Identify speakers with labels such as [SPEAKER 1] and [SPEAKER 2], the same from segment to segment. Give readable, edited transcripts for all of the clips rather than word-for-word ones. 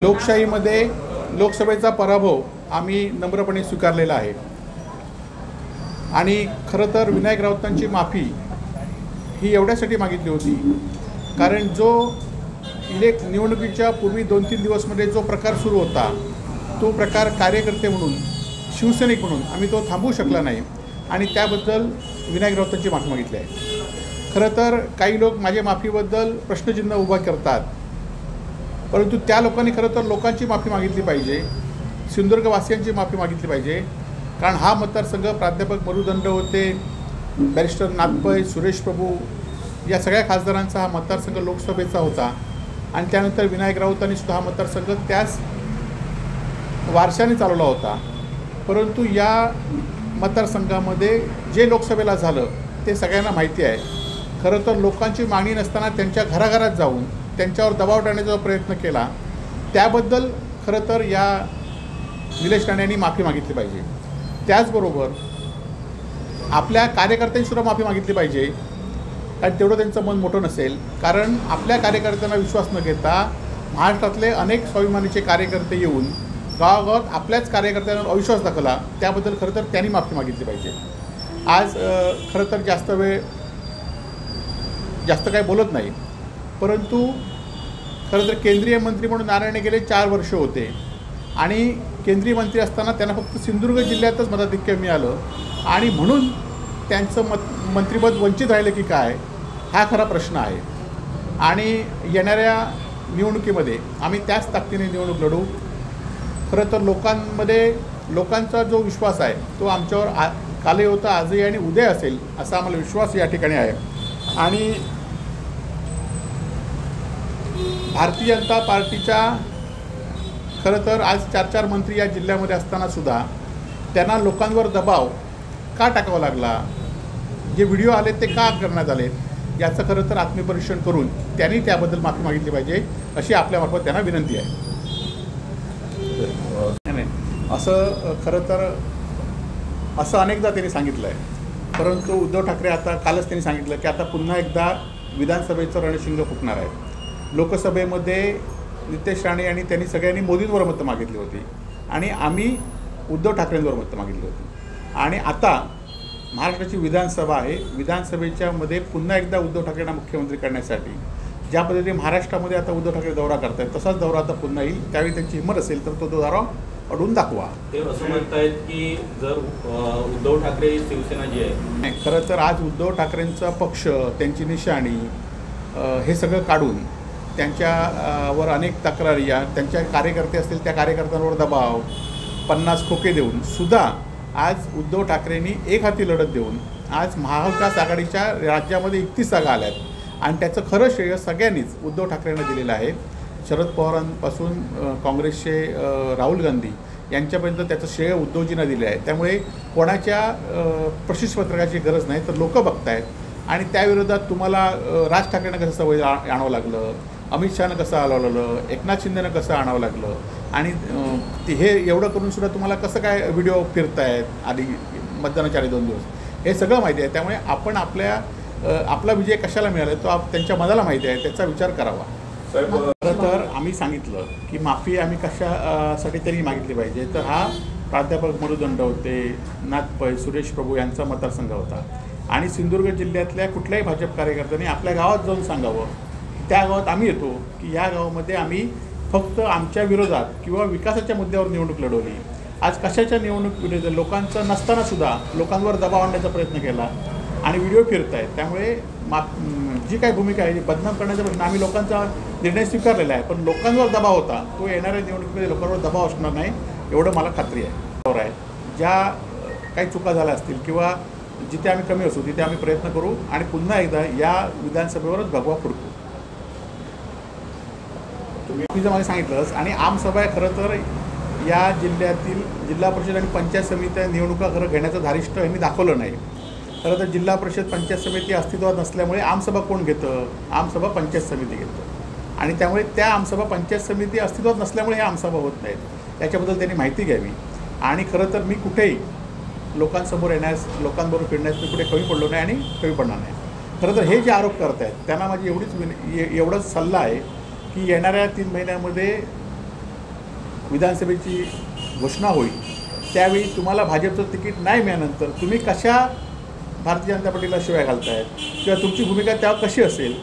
[SPEAKER 1] लोकशाहीमध्ये लोकसभेचा पराभव आम्ही नम्रपणे स्वीकारलेला आहे आणि खरं तर विनायक राऊतांची माफी ही एवढ्यासाठी मागितली होती कारण जो निवडणुकीच्या पूर्वी 2-3 दिवसमध्ये जो प्रकार सुरू होता तो प्रकार कार्यकर्ते म्हणून शिवसैनिक म्हणून आम्ही तो थांबवू शकला नाही आणि त्याबद्दल विनायक राऊतांची माफी मागितली आहे। खरं तर काही लोक माझ्या माफीबद्दल प्रश्नचिन्ह उभा करतात, परंतु त्या लोकांनी खरं तर लोकांची माफी मागितली पाहिजे, सिंधुदुर्गवासियांची माफी मागितली पाहिजे। कारण हा मतदारसंघ प्राध्यापक मरुदंड होते, बॅरिस्टर नाथपै, सुरेश प्रभू या सगळ्या खासदारांचा हा मतदारसंघ लोकसभेचा होता आणि त्यानंतर विनायक राऊतांनी सुद्धा हा मतदारसंघ त्याच वारशाने चालवला होता। परंतु या मतदारसंघामध्ये जे लोकसभेला झालं ते सगळ्यांना माहिती आहे। खरं तर लोकांची मागणी नसताना त्यांच्या घराघरात जाऊन त्यांच्यावर दबाव टाकण्याचा प्रयत्न केला, त्याबद्दल खरं तर या निलेश राणेंनी माफी मागितली पाहिजे। त्याचबरोबर आपल्या कार्यकर्त्यांनीसुद्धा माफी मागितली पाहिजे, कारण तेवढं त्यांचं मन मोठं नसेल। कारण आपल्या कार्यकर्त्यांना विश्वास न घेता महाराष्ट्रातले अनेक स्वाभिमानीचे कार्यकर्ते येऊन गावागावात आपल्याच कार्यकर्त्यांवर अविश्वास दाखवला, त्याबद्दल खरं तर त्यांनी माफी मागितली पाहिजे। आज खरं तर जास्त काही बोलत नाही, परंतु खरं तर केंद्रीय मंत्री म्हणून नारायण गेले 4 वर्ष होते आणि केंद्रीय मंत्री असताना त्यांना फक्त सिंधुदुर्ग जिल्ह्यातच मताधिक्य मिळालं आणि म्हणून त्यांचं मंत्रिपद वंचित राहिलं की काय, हा खरा प्रश्न आहे। आणि येणाऱ्या निवडणुकीमध्ये आम्ही त्याच ताकदीने निवडणूक लढू। खरं तर लोकांचा जो विश्वास आहे तो आमच्यावर कालही होता, आजही आणि उद्या असेल असा आम्हाला विश्वास या ठिकाणी आहे। आणि भारतीय जनता पार्टीच्या खरं तर आज 4 मंत्री या जिल्ह्यामध्ये असतानासुद्धा त्यांना लोकांवर दबाव का टाकावा लागला, जे व्हिडिओ आले ते का करण्यात आले, याचं खरं तर आत्मपरीक्षण करून त्यांनी त्याबद्दल माफी मागितली पाहिजे अशी आपल्यामार्फत त्यांना विनंती आहे। असं खरं तर असं अनेकदा त्यांनी सांगितलं आहे, परंतु उद्धव ठाकरे आता कालच त्यांनी सांगितलं की आता पुन्हा एकदा विधानसभेचं रणशिंग फुकणार आहे। लोकसभेमध्ये नितेश राणे आणि त्यांनी सगळ्यांनी मोदींवर मतं मागितली होती आणि आम्ही उद्धव ठाकरेंवर मतं मागितली होती आणि आता महाराष्ट्राची विधानसभा आहे, विधानसभेच्यामध्ये पुन्हा एकदा उद्धव ठाकरेंना मुख्यमंत्री करण्यासाठी ज्या पद्धतीने महाराष्ट्रामध्ये आता उद्धव ठाकरे दौरा करत आहेत तसाच दौरा आता पुन्हा येईल, त्यावेळी त्यांची हिंमत असेल तर तो दौरा अडून दाखवा।
[SPEAKER 2] ते असं म्हणतायत की जर उद्धव ठाकरे शिवसेना जी आहे,
[SPEAKER 1] नाही खरं तर आज उद्धव ठाकरेंचा पक्ष, त्यांची निशाणी हे सगळं काढून त्यांच्यावर अनेक तक्रारी, त्यांच्या कार्यकर्ते असतील त्या कार्यकर्त्यांवर दबाव, 50 खोके देऊन सुद्धा आज उद्धव ठाकरेंनी एक हाती लढत देऊन आज महाविकास आघाडीच्या राज्यामध्ये 31 जागा आल्यात आणि त्याचं खरं श्रेय सगळ्यांनीच उद्धव ठाकरेंना दिलेलं आहे। शरद पवारांपासून काँग्रेसचे राहुल गांधी यांच्यापर्यंत त्याचं श्रेय उद्धवजींना दिलं आहे। त्यामुळे कोणाच्या प्रशस्तीपत्रकाची गरज नाही, तर लोक बघतायत आणि त्याविरोधात तुम्हाला राज ठाकरेंना कसं सवय आणावं लागलं, अमित शहानं कसं आणावं, एकनाथ शिंदेनं कसं आणावं लागलं आणि हे एवढं करूनसुद्धा तुम्हाला कसं काय व्हिडिओ फिरतायत आधी मतदानाच्या आधी 2 दिवस, हे सगळं माहिती आहे। त्यामुळे आपण आपला विजय कशाला मिळाला तो त्यांच्या मनाला माहिती आहे, त्याचा विचार करावा। खरं तर आम्ही सांगितलं की माफी आम्ही कशासाठी तरी मागितली पाहिजे, तर हा प्राध्यापक मरुदंड होते, नाथपै, सुरेश प्रभू यांचा मतदारसंघ होता आणि सिंधुदुर्ग जिल्ह्यातल्या कुठल्याही भाजप कार्यकर्त्यांनी आपल्या गावात जाऊन सांगावं, त्या गावात आम्ही येतो की या गावामध्ये आम्ही फक्त आमच्या विरोधात किंवा विकासाच्या मुद्द्यावर निवडणूक लढवली। आज कशाच्या निवडणूक विरोधात लोकांचं नसतानासुद्धा लोकांवर दबाव आणण्याचा प्रयत्न केला आणि व्हिडिओ फिरत आहेत। त्यामुळे जी काही भूमिका आहे, बदनाम करण्याचा प्रश्न आम्ही लोकांचा निर्णय स्वीकारलेला आहे, पण लोकांवर दबाव होता तो येणाऱ्या निवडणुकीमध्ये लोकांवर दबाव असणार नाही एवढं मला खात्री आहे। ज्या काही चुका झाल्या असतील किंवा जिथे आम्ही कमी असू तिथे आम्ही प्रयत्न करू आणि पुन्हा एकदा या विधानसभेवरच भगवा फुडकू। तुम्ही जर मला सांगितलंच आणि आमसभा खरं तर या जिल्ह्यातील जिल्हा परिषद आणि पंचायत समित्या निवडणुका खरं घेण्याचं धारिष्ट हे मी दाखवलं नाही। खरं तर जिल्हा परिषद पंचायत समिती अस्तित्वात नसल्यामुळे आमसभा कोण घेतं, आमसभा पंचायत समिती घेतं आणि त्यामुळे त्या आमसभा पंचायत समिती अस्तित्वात नसल्यामुळे हे आमसभा होत नाहीत, त्याच्याबद्दल त्यांनी माहिती घ्यावी। आणि खरं तर मी कुठेही लोकांसमोर येण्यास, लोकांबरोबर फिरण्यास मी कुठे कमी पडलो नाही आणि कमी पडणार नाही। खरं तर हे जे आरोप करत आहेत त्यांना माझी एवढाच सल्ला आहे की येणाऱ्या 3 महिन्यामध्ये विधानसभेची घोषणा होईल त्यावेळी तुम्हाला भाजपचं तिकीट नाही मिळाल्यानंतर तुम्ही कशा भारतीय जनता पार्टीला शिवाय घालतायत किंवा तुमची भूमिका त्यावर कशी असेल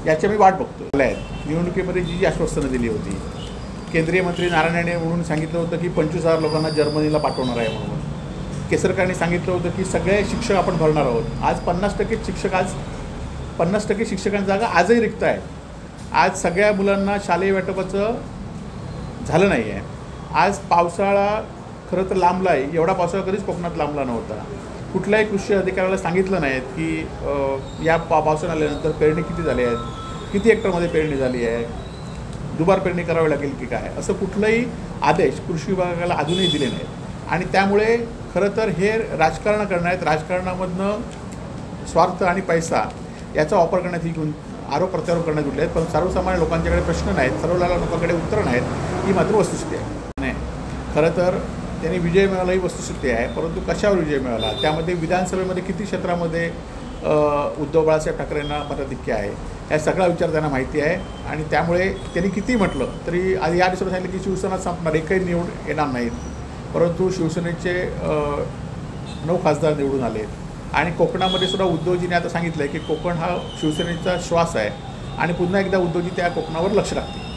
[SPEAKER 1] याची मी वाट बघतो. निवडणुकीमध्ये जी आश्वासनं दिली होती, केंद्रीय मंत्री नारायण राणे म्हणून सांगितलं होतं की 25,000 लोकांना जर्मनीला पाठवणार आहे म्हणून. केसरकरांनी सांगितलं होतं की सगळे शिक्षक आपण भरणार आहोत. आज 50% शिक्षकांची जागा आजही रिक्त आहे. आज सगळ्या मुलांना शालेय वाटपाचं झालं नाही आहे. आज पावसाळा खरं तर लांबला आहे. एवढा पावसाळा कधीच कोकणात लांबला नव्हता. कुठल्याही कृषी अधिकाऱ्याला सांगितलं नाहीत की या पावसाळा आल्यानंतर पेरणी किती झाली आहेत, किती हेक्टरमध्ये पेरणी झाली आहे, दुबार पेरणी करावी लागेल की काय, असं कुठलाही आदेश कृषी विभागाला अजूनही दिले नाहीत. आणि त्यामुळे खरं तर हे राजकारण करणार आहेत. राजकारणामधनं स्वार्थ आणि पैसा याचा वापर करण्यात ही आरोप प्रत्यारोप करण्यात उठले आहेत. पण सर्वसामान्य लोकांच्याकडे प्रश्न नाहीत, सर्वसामान्य लोकांकडे उत्तरं नाहीत. ही मात्र वस्तुस्थिती आहे. नाही, खरं तर त्यांनी विजय मिळवला ही वस्तुस्थिती आहे. परंतु कशावर विजय मिळाला, त्यामध्ये विधानसभेमध्ये किती क्षेत्रामध्ये उद्धव बाळासाहेब ठाकरेंना मताधिक्य आहे, या सगळा विचार त्यांना माहिती आहे. आणि त्यामुळे त्यांनी किती म्हटलं तरी आधी या दिवसात सांगितलं की शिवसेना संपणार, एकही निवड येणार नाहीत. परंतु शिवसेनेचे 9 खासदार निवडून आले. आणि कोकणामध्ये सुद्धा उद्धवजींनी आता सांगितलं आहे की कोकण हा शिवसेनेचा श्वास आहे आणि पुन्हा एकदा उद्धवजी त्या कोकणावर लक्ष टाकतील.